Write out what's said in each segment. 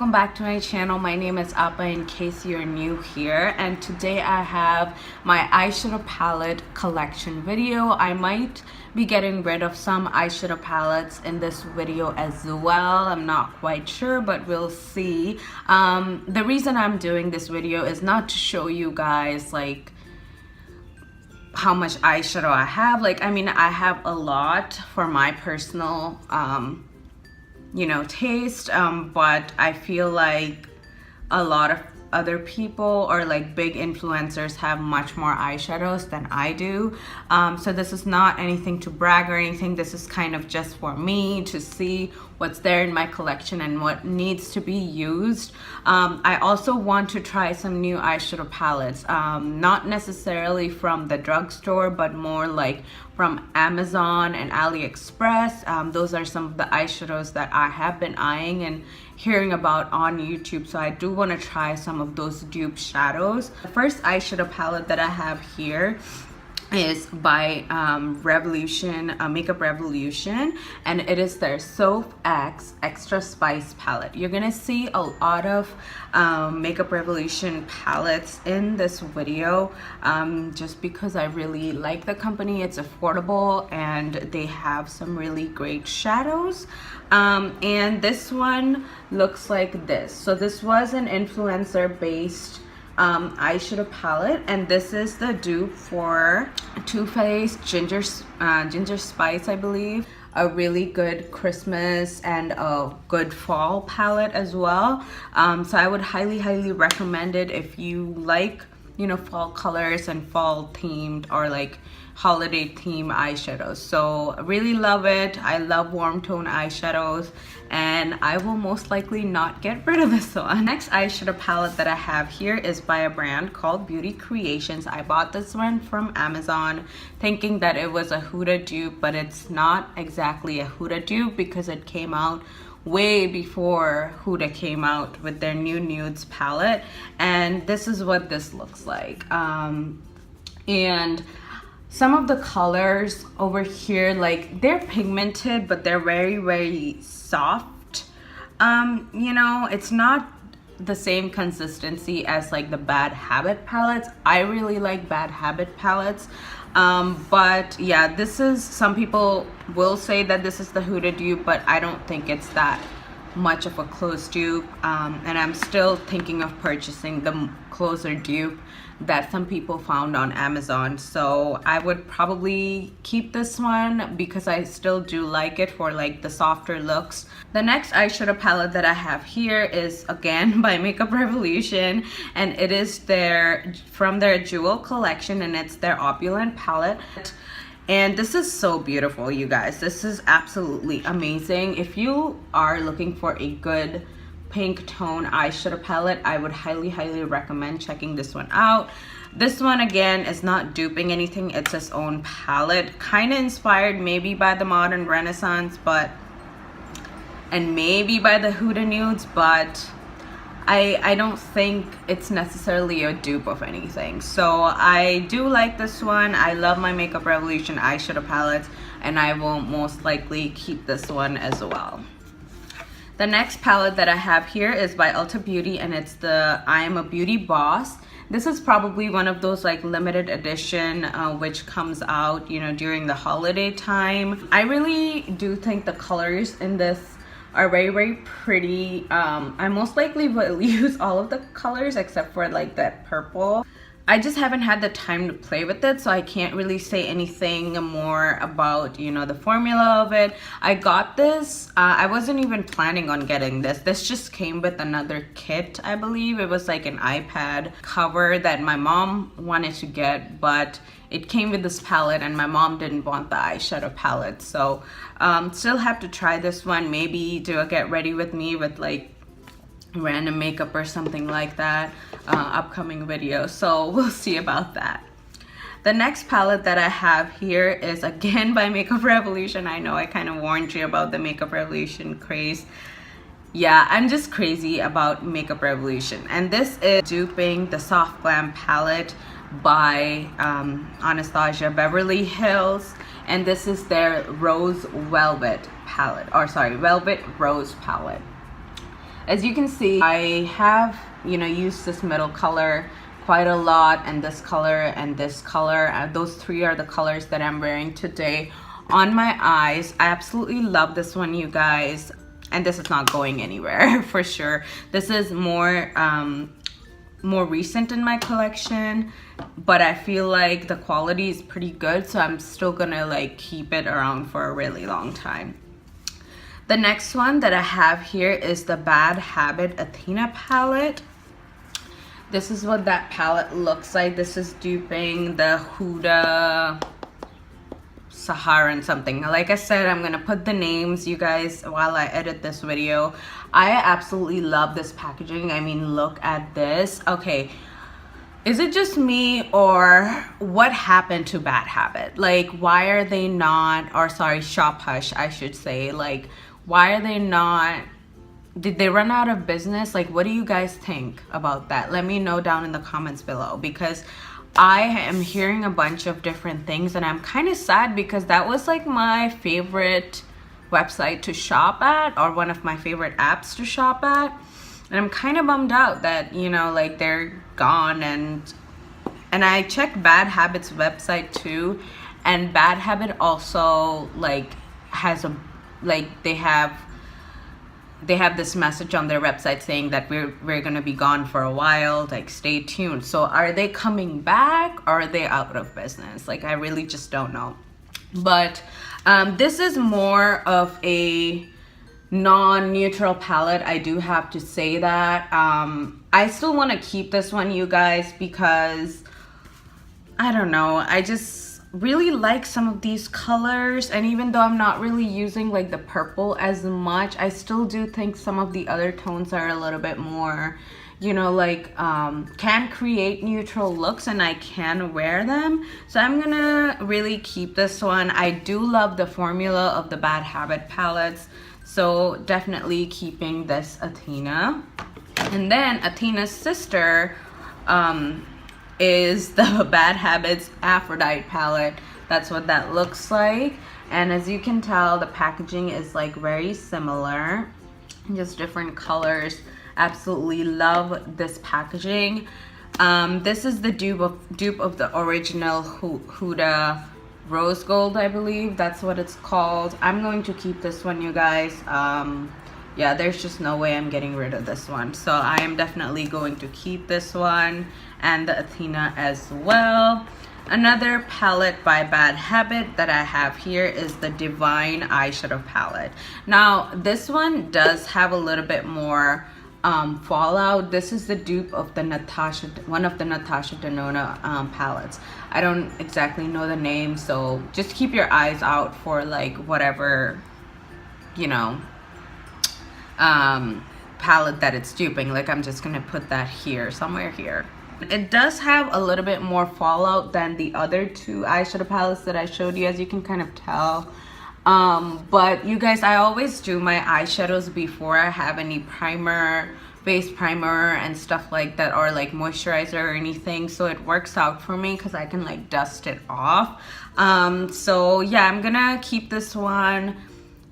welcome back to my channel. My name is Appa in case you're new here, and today I have my eyeshadow palette collection video. I might be getting rid of some eyeshadow palettes in this video as well. I'm not quite sure, but we'll see. The reason I'm doing this video is not to show you guys like how much eyeshadow I have. I have a lot for my personal taste, but I feel like a lot of other people or like big influencers have much more eyeshadows than I do. So this is not anything to brag or anything. This is kind of just for me to see what's there in my collection and what needs to be used. I also want to try some new eyeshadow palettes, not necessarily from the drugstore, but more like from Amazon and AliExpress. Those are some of the eyeshadows that I have been eyeing and hearing about on YouTube, so I do want to try some of those dupe shadows. The first eyeshadow palette that I have here is by Makeup Revolution, and it is their Soap X Extra Spice palette. You're gonna see a lot of Makeup Revolution palettes in this video, just because I really like the company. It's affordable and they have some really great shadows. And this one looks like this. So this was an influencer based eyeshadow palette, and this is the dupe for Too Faced Ginger Spice, I believe. A really good Christmas and a good fall palette as well. So I would highly recommend it if you like fall colors and fall themed or like holiday theme eyeshadows. So I really love it. I love warm tone eyeshadows, and I will most likely not get rid of this one. Next eyeshadow palette that I have here is by a brand called Beauty Creations. I bought this one from Amazon thinking that it was a Huda dupe, but it's not exactly a Huda dupe because it came out way before Huda came out with their new nudes palette, and this is what this looks like. And some of the colors over here, like, they're pigmented, but they're very soft. It's not the same consistency as like the Bad Habit palettes. I really like Bad Habit palettes. But yeah, some people will say that this is the Huda dupe, but I don't think it's that much of a close dupe. And I'm still thinking of purchasing the closer dupe that some people found on Amazon. So I would probably keep this one because I still do like it for like the softer looks. The next eyeshadow palette that I have here is again by Makeup Revolution, and it is from their Jewel collection, and it's their Opulent palette. And this is so beautiful, you guys. This is absolutely amazing. If you are looking for a good pink tone eyeshadow palette, I would highly recommend checking this one out. This one again is not duping anything. It's its own palette, kind of inspired maybe by the Modern Renaissance, and maybe by the Huda nudes, but I don't think it's necessarily a dupe of anything. So I do like this one. I love my Makeup Revolution eyeshadow palettes, and I will most likely keep this one as well. The next palette that I have here is by Ulta Beauty, and it's the I Am a Beauty Boss. This is probably one of those like limited edition which comes out during the holiday time. I really do think the colors in this are very pretty. I most likely will use all of the colors except for like that purple. I just haven't had the time to play with it, so I can't really say anything more about the formula of it. I got this, I wasn't even planning on getting this. This just came with another kit, I believe. It was like an iPad cover that my mom wanted to get, but it came with this palette and my mom didn't want the eyeshadow palette. So still have to try this one. Maybe do a get ready with me with like random makeup or something like that, upcoming video, so we'll see about that. The next palette that I have here is again by Makeup Revolution. I know I kind of warned you about the Makeup Revolution craze. Yeah, I'm just crazy about Makeup Revolution, and this is duping the Soft Glam palette by Anastasia Beverly Hills, and this is their Rose Velvet palette, or sorry, Velvet Rose palette. As you can see, I have, you know, used this middle color quite a lot, and this color and this color. Those three are the colors that I'm wearing today on my eyes. I absolutely love this one, you guys, and this is not going anywhere for sure. This is more recent in my collection, but I feel like the quality is pretty good, so I'm still gonna like keep it around for a really long time. The next one that I have here is the Bad Habit Athena palette. This is what that palette looks like. This is duping the Huda Saharan something. Like I said, I'm gonna put the names, you guys, while I edit this video. I absolutely love this packaging. I mean, look at this. Okay, is it just me, or what happened to Bad Habit? Like, why are they not, or sorry, Shop Hush, I should say. Like, why are they not, did they run out of business? Like, what do you guys think about that? Let me know down in the comments below, because I am hearing a bunch of different things, and I'm kind of sad because that was like my favorite website to shop at, or one of my favorite apps to shop at. And I'm kind of bummed out that, you know, like they're gone. And I checked Bad Habit's website too, and Bad Habit also like has a, like they have this message on their website saying that we're gonna be gone for a while, like stay tuned. So are they coming back, or are they out of business? Like, I really just don't know. But this is more of a non-neutral palette, I do have to say that. I still want to keep this one, you guys, because I don't know, I just really like some of these colors, and even though I'm not really using like the purple as much, I still do think some of the other tones are a little bit more, you know, like can create neutral looks, and I can wear them. So I'm gonna really keep this one. I do love the formula of the Bad Habit palettes, so definitely keeping this Athena. And then Athena's sister is the Bad Habits Aphrodite palette. That's what that looks like. And as you can tell, the packaging is like very similar, just different colors. Absolutely love this packaging. This is the dupe of the original Huda Rose Gold, I believe that's what it's called. I'm going to keep this one, you guys. Yeah, there's just no way I'm getting rid of this one, so I am definitely going to keep this one, and the Athena as well. Another palette by Bad Habit that I have here is the Divine Eyeshadow palette. Now this one does have a little bit more fallout. This is the dupe of the one of the Natasha Denona palettes. I don't exactly know the name, so just keep your eyes out for like whatever, you know, palette that it's duping. Like, I'm just gonna put that here, somewhere here. It does have a little bit more fallout than the other two eyeshadow palettes that I showed you, as you can kind of tell. But you guys, I always do my eyeshadows before I have any primer, face primer and stuff like that, or like moisturizer or anything, so it works out for me because I can like dust it off. So yeah, I'm gonna keep this one.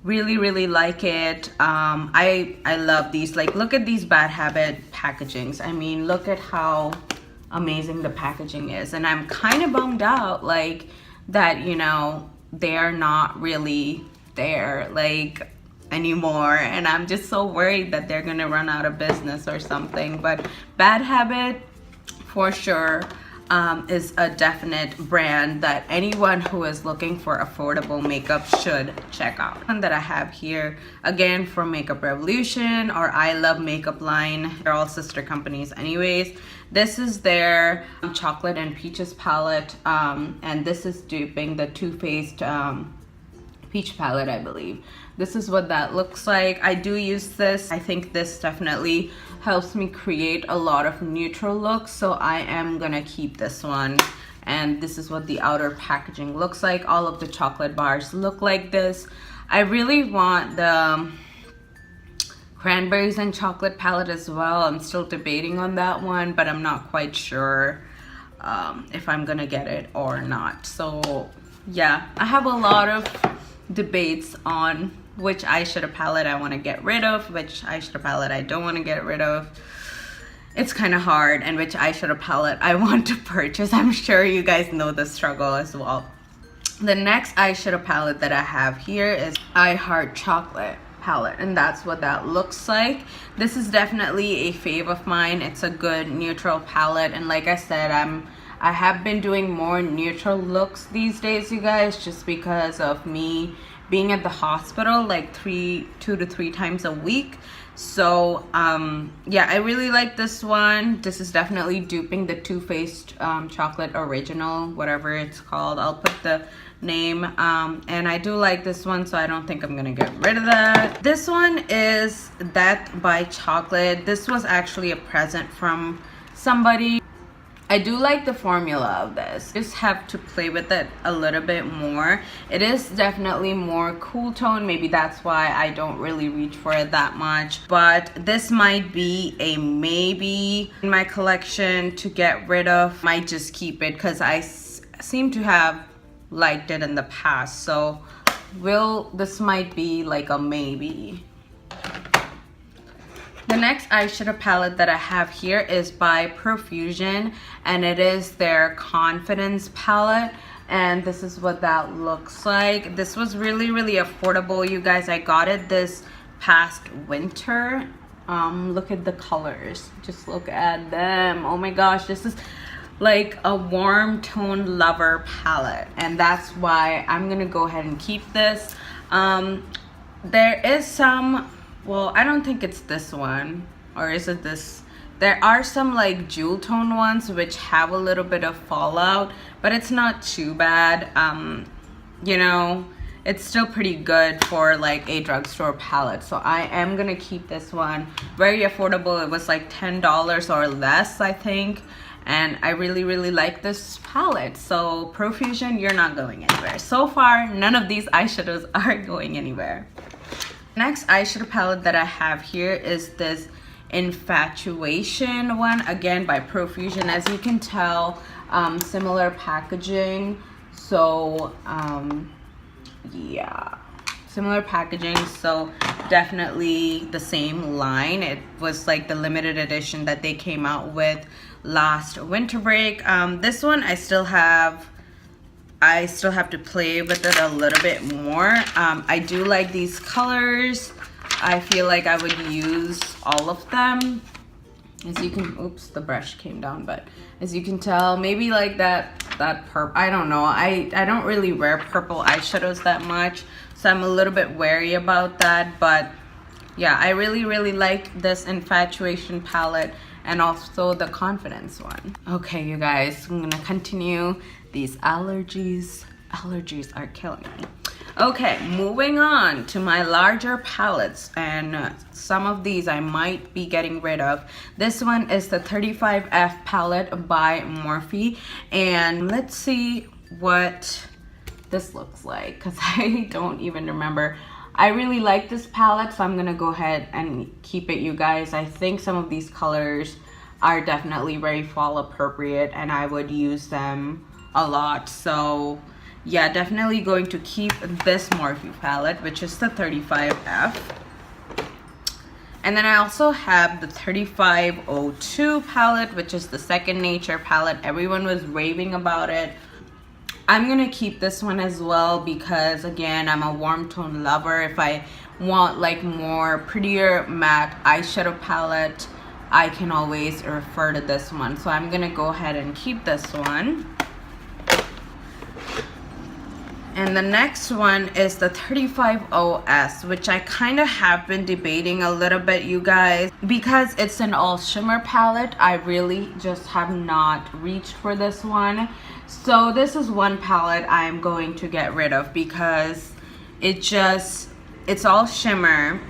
Really like it. I love these. Like, look at these Bad Habit packagings. I mean, look at how amazing the packaging is, and I'm kind of bummed out like that, you know, they are not really there like anymore, and I'm just so worried that they're gonna run out of business or something. But Bad Habit for sure is a definite brand that anyone who is looking for affordable makeup should check out. One that I have here, again, from Makeup Revolution or I Love Makeup line. They're all sister companies anyways. This is their Chocolate and Peaches palette, and this is duping the Too Faced Peach palette, I believe. This is what that looks like. I do use this. I think this definitely helps me create a lot of neutral looks, so I am gonna keep this one. And this is what the outer packaging looks like. All of the chocolate bars look like this. I really want the Cranberries and Chocolate palette as well. I'm still debating on that one, but I'm not quite sure if I'm gonna get it or not. So yeah, I have a lot of debates on which eyeshadow palette I want to get rid of, which eyeshadow palette I don't want to get rid of. It's kind of hard, and which eyeshadow palette I want to purchase. I'm sure you guys know the struggle as well. The next eyeshadow palette that I have here is I Heart Chocolate palette, and that's what that looks like. This is definitely a fave of mine. It's a good neutral palette, and like I said, I have been doing more neutral looks these days, you guys, just because of me being at the hospital like 2 to 3 times a week. So yeah, I really like this one. This is definitely duping the Too Faced chocolate original, whatever it's called. I'll put the name, and I do like this one, so I don't think I'm gonna get rid of that. This one is Death by Chocolate. This was actually a present from somebody. I do like the formula of this. Just have to play with it a little bit more. It is definitely more cool tone. Maybe that's why I don't really reach for it that much. But this might be a maybe in my collection to get rid of. Might just keep it because I seem to have liked it in the past. So this might be like a maybe. The next eyeshadow palette that I have here is by Profusion, and it is their Confidence palette, and this is what that looks like. This was really affordable, you guys. I got it this past winter. Look at the colors, just look at them. Oh my gosh, this is like a warm tone lover palette, and that's why I'm gonna go ahead and keep this. There is some, well, I don't think it's this one, or is it this? There are some like jewel tone ones which have a little bit of fallout, but it's not too bad. You know, it's still pretty good for like a drugstore palette. So I am gonna keep this one. Very affordable. It was like $10 or less, I think. And I really like this palette. So Profusion, you're not going anywhere. So far, none of these eyeshadows are going anywhere. Next eyeshadow palette that I have here is this Infatuation one, again by Profusion. As you can tell, similar packaging. So yeah, similar packaging, so definitely the same line. It was like the limited edition that they came out with last winter break. This one I still have to play with it a little bit more. I do like these colors. I feel like I would use all of them. As you can, oops, the brush came down, but as you can tell, maybe like that purple, I don't know. I don't really wear purple eyeshadows that much, so I'm a little bit wary about that. But yeah, I really like this Infatuation palette, and also the Confidence one. Okay, you guys, I'm gonna continue. These allergies are killing me. Okay, moving on to my larger palettes, and some of these I might be getting rid of. This one is the 35F palette by Morphe, and let's see what this looks like, because I don't even remember. I really like this palette, so I'm gonna go ahead and keep it, you guys. I think some of these colors are definitely very fall appropriate, and I would use them a lot. So yeah, definitely going to keep this Morphe palette, which is the 35F. And then I also have the 3502 palette, which is the Second Nature palette. Everyone was raving about it. I'm gonna keep this one as well because, again, I'm a warm tone lover. If I want like more prettier matte eyeshadow palette, I can always refer to this one. So I'm gonna go ahead and keep this one. And the next one is the 35OS, which I kind of have been debating a little bit, you guys. Because it's an all shimmer palette, I really just have not reached for this one. So this is one palette I'm going to get rid of because it's all shimmer.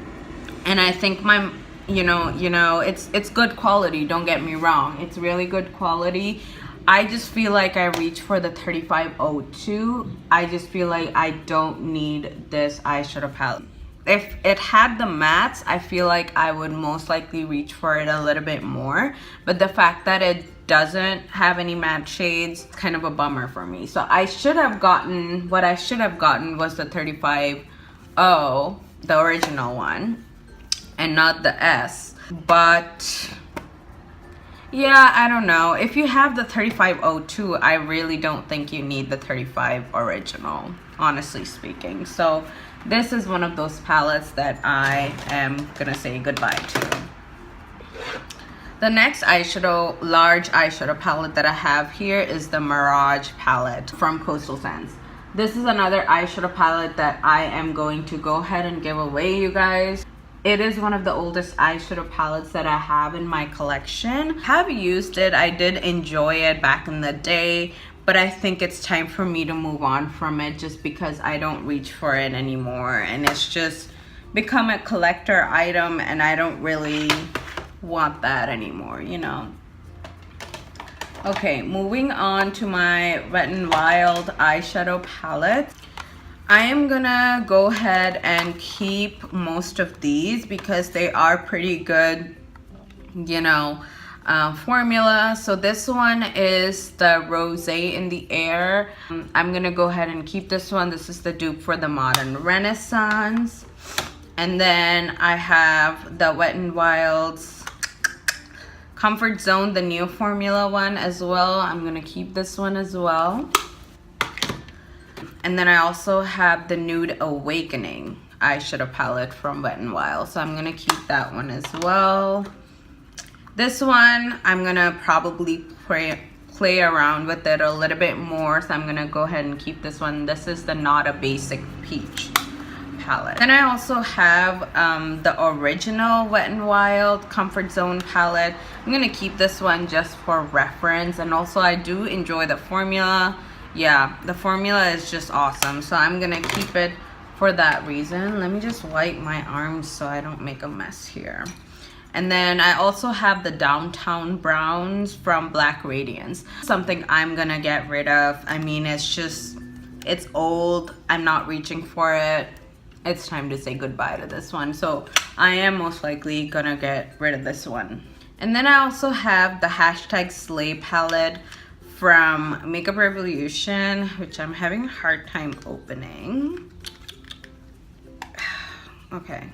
And I think my, you know, it's good quality, don't get me wrong. It's really good quality. I just feel like I reach for the 3502. I just feel like I don't need this eyeshadow palette. If it had the mattes, I feel like I would most likely reach for it a little bit more. But the fact that it doesn't have any matte shades, it's kind of a bummer for me. So I should have gotten, what I should have gotten was the 35O. the original one and not the S. But yeah, I don't know. If you have the 3502, I really don't think you need the 35 original, honestly speaking. So this is one of those palettes that I am gonna say goodbye to. The next eyeshadow, large eyeshadow palette that I have here is the Mirage palette from Coastal Sands. This is another eyeshadow palette that I am going to go ahead and give away, you guys. It is one of the oldest eyeshadow palettes that I have in my collection. Have used it, I did enjoy it back in the day, but I think it's time for me to move on from it just because I don't reach for it anymore. And it's just become a collector item and I don't really want that anymore, you know. Okay, moving on to my Wet n Wild eyeshadow palette. I am gonna go ahead and keep most of these because they are pretty good, you know, formula. So this one is the Rosé in the Air. I'm gonna go ahead and keep this one. This is the dupe for the Modern Renaissance. And then I have the Wet n Wild's Comfort Zone, the new formula one as well. I'm gonna keep this one as well. And then I also have the Nude Awakening eyeshadow palette from Wet n Wild. So I'm gonna keep that one as well. This one, I'm gonna probably play around with it a little bit more. So I'm gonna go ahead and keep this one. This is the Not a Basic Peach palette. Then I also have the original Wet n Wild Comfort Zone palette. I'm gonna keep this one just for reference, and also I do enjoy the formula. Yeah, the formula is just awesome, so I'm gonna keep it for that reason. Let me just wipe my arms so I don't make a mess here. And then I also have the Downtown Browns from Black Radiance, something I'm gonna get rid of. I mean, it's old, I'm not reaching for it. It's time to say goodbye to this one. So I am most likely gonna get rid of this one. And then I also have the hashtag Slay palette from Makeup Revolution, which I'm having a hard time opening. Okay,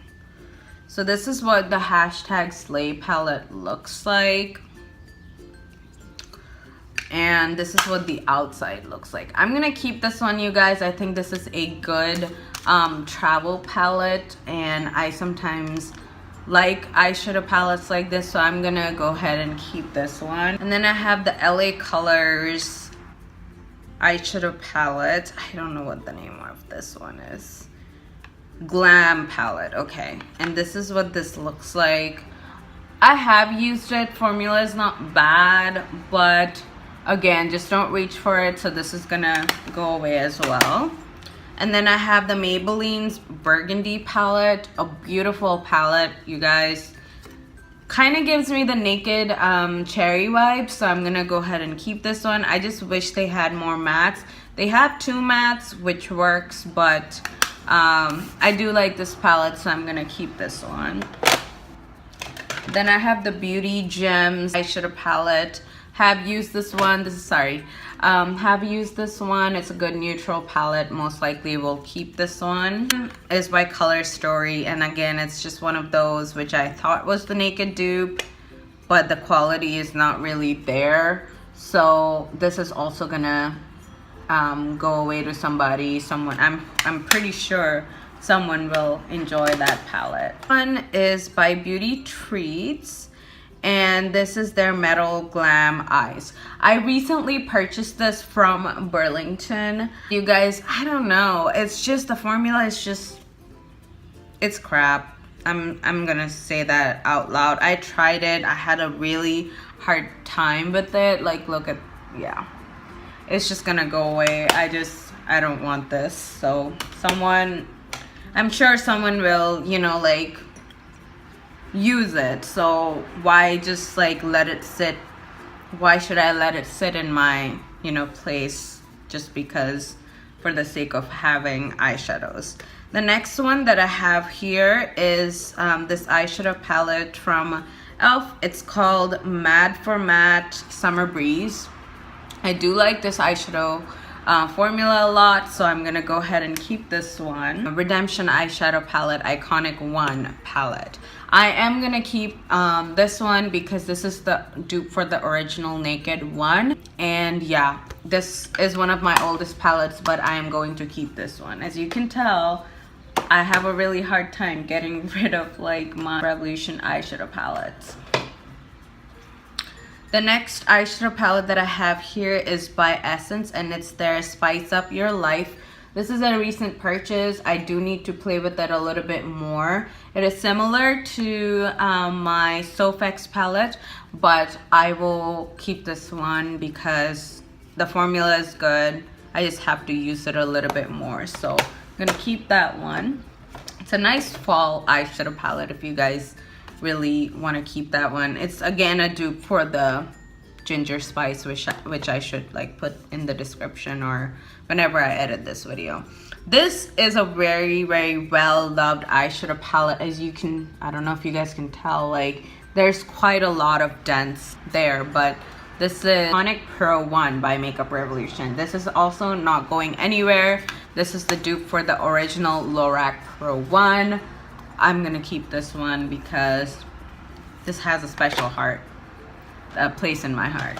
so this is what the hashtag Slay palette looks like. And this is what the outside looks like. I'm gonna keep this one, you guys. I think this is a good travel palette, and I sometimes like eyeshadow palettes like this, so I'm gonna go ahead and keep this one. And then I have the LA Colors eyeshadow palette. I don't know what the name of this one is. Glam palette, okay. And this is what this looks like. I have used it. Formula is not bad, but again, just don't reach for it, so this is gonna go away as well. And then I have the Maybelline's Burgundy palette, a beautiful palette, you guys. Kind of gives me the Naked Cherry vibe, so I'm gonna go ahead and keep this one. I just wish they had more mattes. They have 2 mattes, which works, but I do like this palette, so I'm gonna keep this one. Then I have the Beauty Gems eyeshadow palette. Have used this one. Have used this one. It's a good neutral palette. Most likely will keep this one. It's by Color Story, and again, it's just one of those which I thought was the Naked dupe, but the quality is not really there. So this is also gonna go away to someone. I'm pretty sure someone will enjoy that palette. One is by Beauty Treats, and this is their Metal Glam Eyes. I recently purchased this from Burlington. You guys, I don't know, it's just the formula is just, it's crap. I'm gonna say that out loud. I tried it, I had a really hard time with it. Like, look at, yeah, it's just gonna go away. I don't want this. So I'm sure someone will, you know, like, use it. So why just like let it sit? Why should I let it sit in my, you know, place just because, for the sake of having eyeshadows? The next one that I have here is this eyeshadow palette from e.l.f. It's called Mad for Matte Summer Breeze. I do like this eyeshadow formula a lot, so I'm gonna go ahead and keep this one. Redemption Eyeshadow Palette, Iconic 1 palette. I am gonna keep this one because this is the dupe for the original Naked one. And yeah, this is one of my oldest palettes, but I am going to keep this one. As you can tell, I have a really hard time getting rid of like my Revolution eyeshadow palettes. The next eyeshadow palette that I have here is by Essence, and it's their Spice Up Your Life. This is a recent purchase. I do need to play with it a little bit more. It is similar to my Sofx palette, but I will keep this one because the formula is good. I just have to use it a little bit more. So I'm gonna keep that one. It's a nice fall eyeshadow palette if you guys really want to keep that one. It's again a dupe for the Ginger Spice, which I should like put in the description or whenever I edit this video. This is a very, very well loved eyeshadow palette. As you can, I don't know if you guys can tell, like there's quite a lot of dents there, but this is Iconic Pro 1 by Makeup Revolution. This is also not going anywhere. This is the dupe for the original Lorac Pro 1. I'm gonna keep this one because this has a special place in my heart.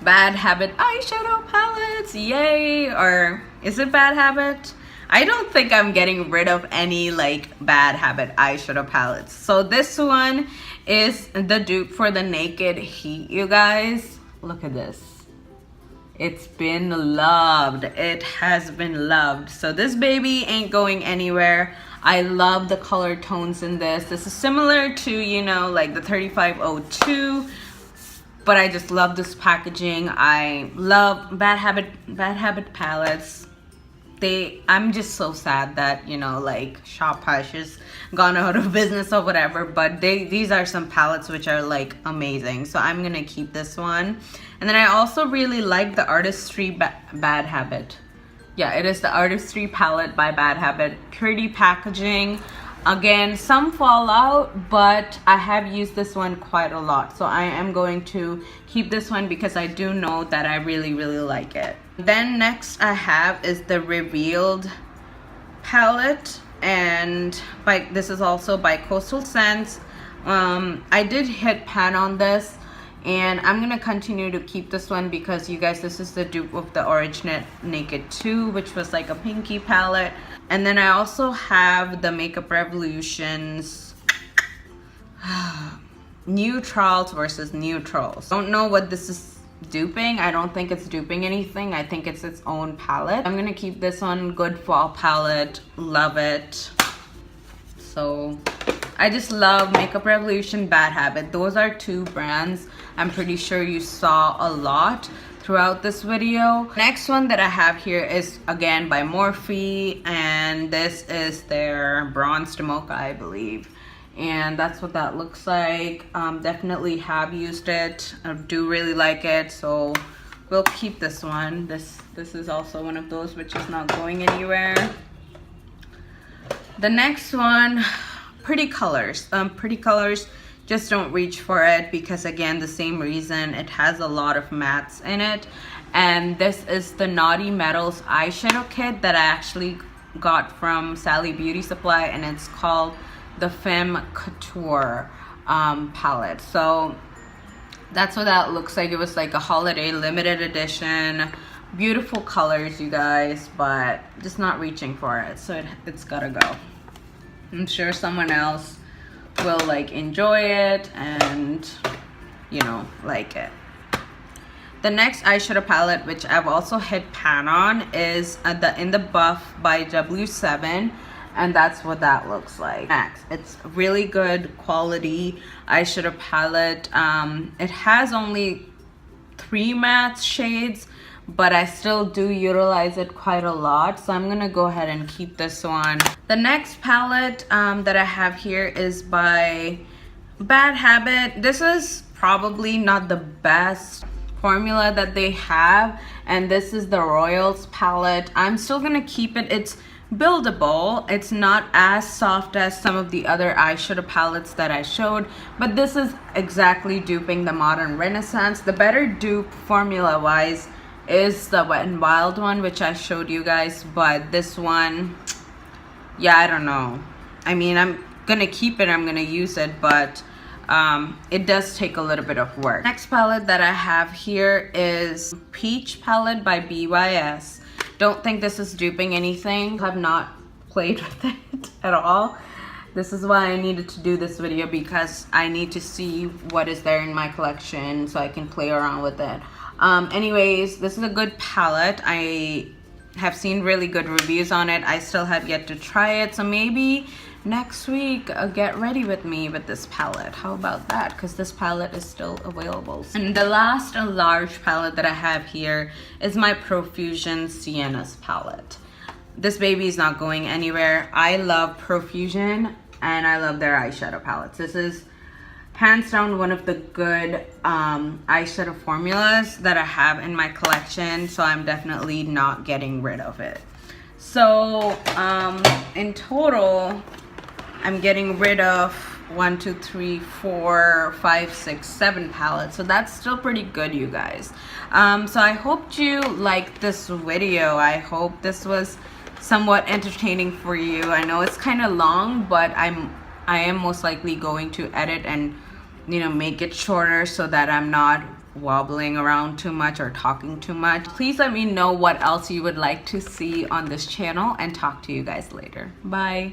Bad Habit eyeshadow palettes, yay! Or is it Bad Habit? I don't think I'm getting rid of any like Bad Habit eyeshadow palettes. So this one is the dupe for the Naked Heat, you guys. Look at this. It's been loved. It has been loved. So this baby ain't going anywhere. I love the color tones in this. This is similar to, you know, like the 3502, but I just love this packaging. I love Bad Habit palettes. I'm just so sad that, you know, like Shop Hush has gone out of business or whatever, but these are some palettes which are like amazing. So I'm gonna keep this one. And then I also really like the Artistry Bad Habit. Yeah, it is the Artistry palette by Bad Habit. Pretty packaging. Again, some fall out, but I have used this one quite a lot. So I am going to keep this one because I do know that I really, really like it. Then next I have is the Revealed palette, and this is also by Coastal Scents. I did hit pan on this, and I'm gonna continue to keep this one because you guys, this is the dupe of the original Naked 2, which was like a pinky palette. And then I also have the Makeup Revolution's Neutrals versus Neutrals. Don't know what this is duping. I don't think it's duping anything. I think it's its own palette. I'm gonna keep this one. Good fall palette. Love it. So I just love Makeup Revolution, Bad Habit. Those are two brands I'm pretty sure you saw a lot throughout this video. Next one that I have here is again by Morphe, and this is their Bronzed Mocha, I believe. And that's what that looks like. Definitely have used it. I do really like it, so we'll keep this one. This is also one of those which is not going anywhere. The next one, Pretty Colors. Pretty Colors, just don't reach for it because again, the same reason, it has a lot of mattes in it. And this is the Naughty Metals eyeshadow kit that I actually got from Sally Beauty Supply, and it's called the Femme Couture palette. So that's what that looks like. It was like a holiday limited edition. Beautiful colors, you guys, but just not reaching for it, so it's gotta go. I'm sure someone else will like enjoy it and, you know, like it. The next eyeshadow palette, which I've also hit pan on, is In the Buff by W7, and that's what that looks like. It's really good quality eyeshadow palette. It has only 3 matte shades, but I still do utilize it quite a lot, so I'm gonna go ahead and keep this one. The next palette that I have here is by Bad Habit. This is probably not the best formula that they have, and this is the Royals palette. I'm still gonna keep it. It's buildable. It's not as soft as some of the other eyeshadow palettes that I showed, but this is exactly duping the Modern Renaissance. The better dupe formula wise is the Wet n Wild one, which I showed you guys, but this one, yeah, I don't know. I mean, I'm gonna keep it, I'm gonna use it, but it does take a little bit of work. Next palette that I have here is Peach palette by BYS. Don't think this is duping anything. I have not played with it at all. This is why I needed to do this video, because I need to see what is there in my collection so I can play around with it. Anyways, this is a good palette. I have seen really good reviews on it. I still have yet to try it, so maybe next week get ready with me with this palette. How about that? Because this palette is still available. And the last large palette that I have here is my Profusion Sienna's palette. This baby is not going anywhere. I love Profusion and I love their eyeshadow palettes. This is hands down one of the good eyeshadow formulas that I have in my collection, so I'm definitely not getting rid of it. So in total, I'm getting rid of 1, 2, 3, 4, 5, 6, 7 palettes. So that's still pretty good, you guys. So I hope you liked this video. I hope this was somewhat entertaining for you. I know it's kind of long, but I am most likely going to edit and, you know, make it shorter so that I'm not wobbling around too much or talking too much. Please let me know what else you would like to see on this channel, and talk to you guys later. Bye.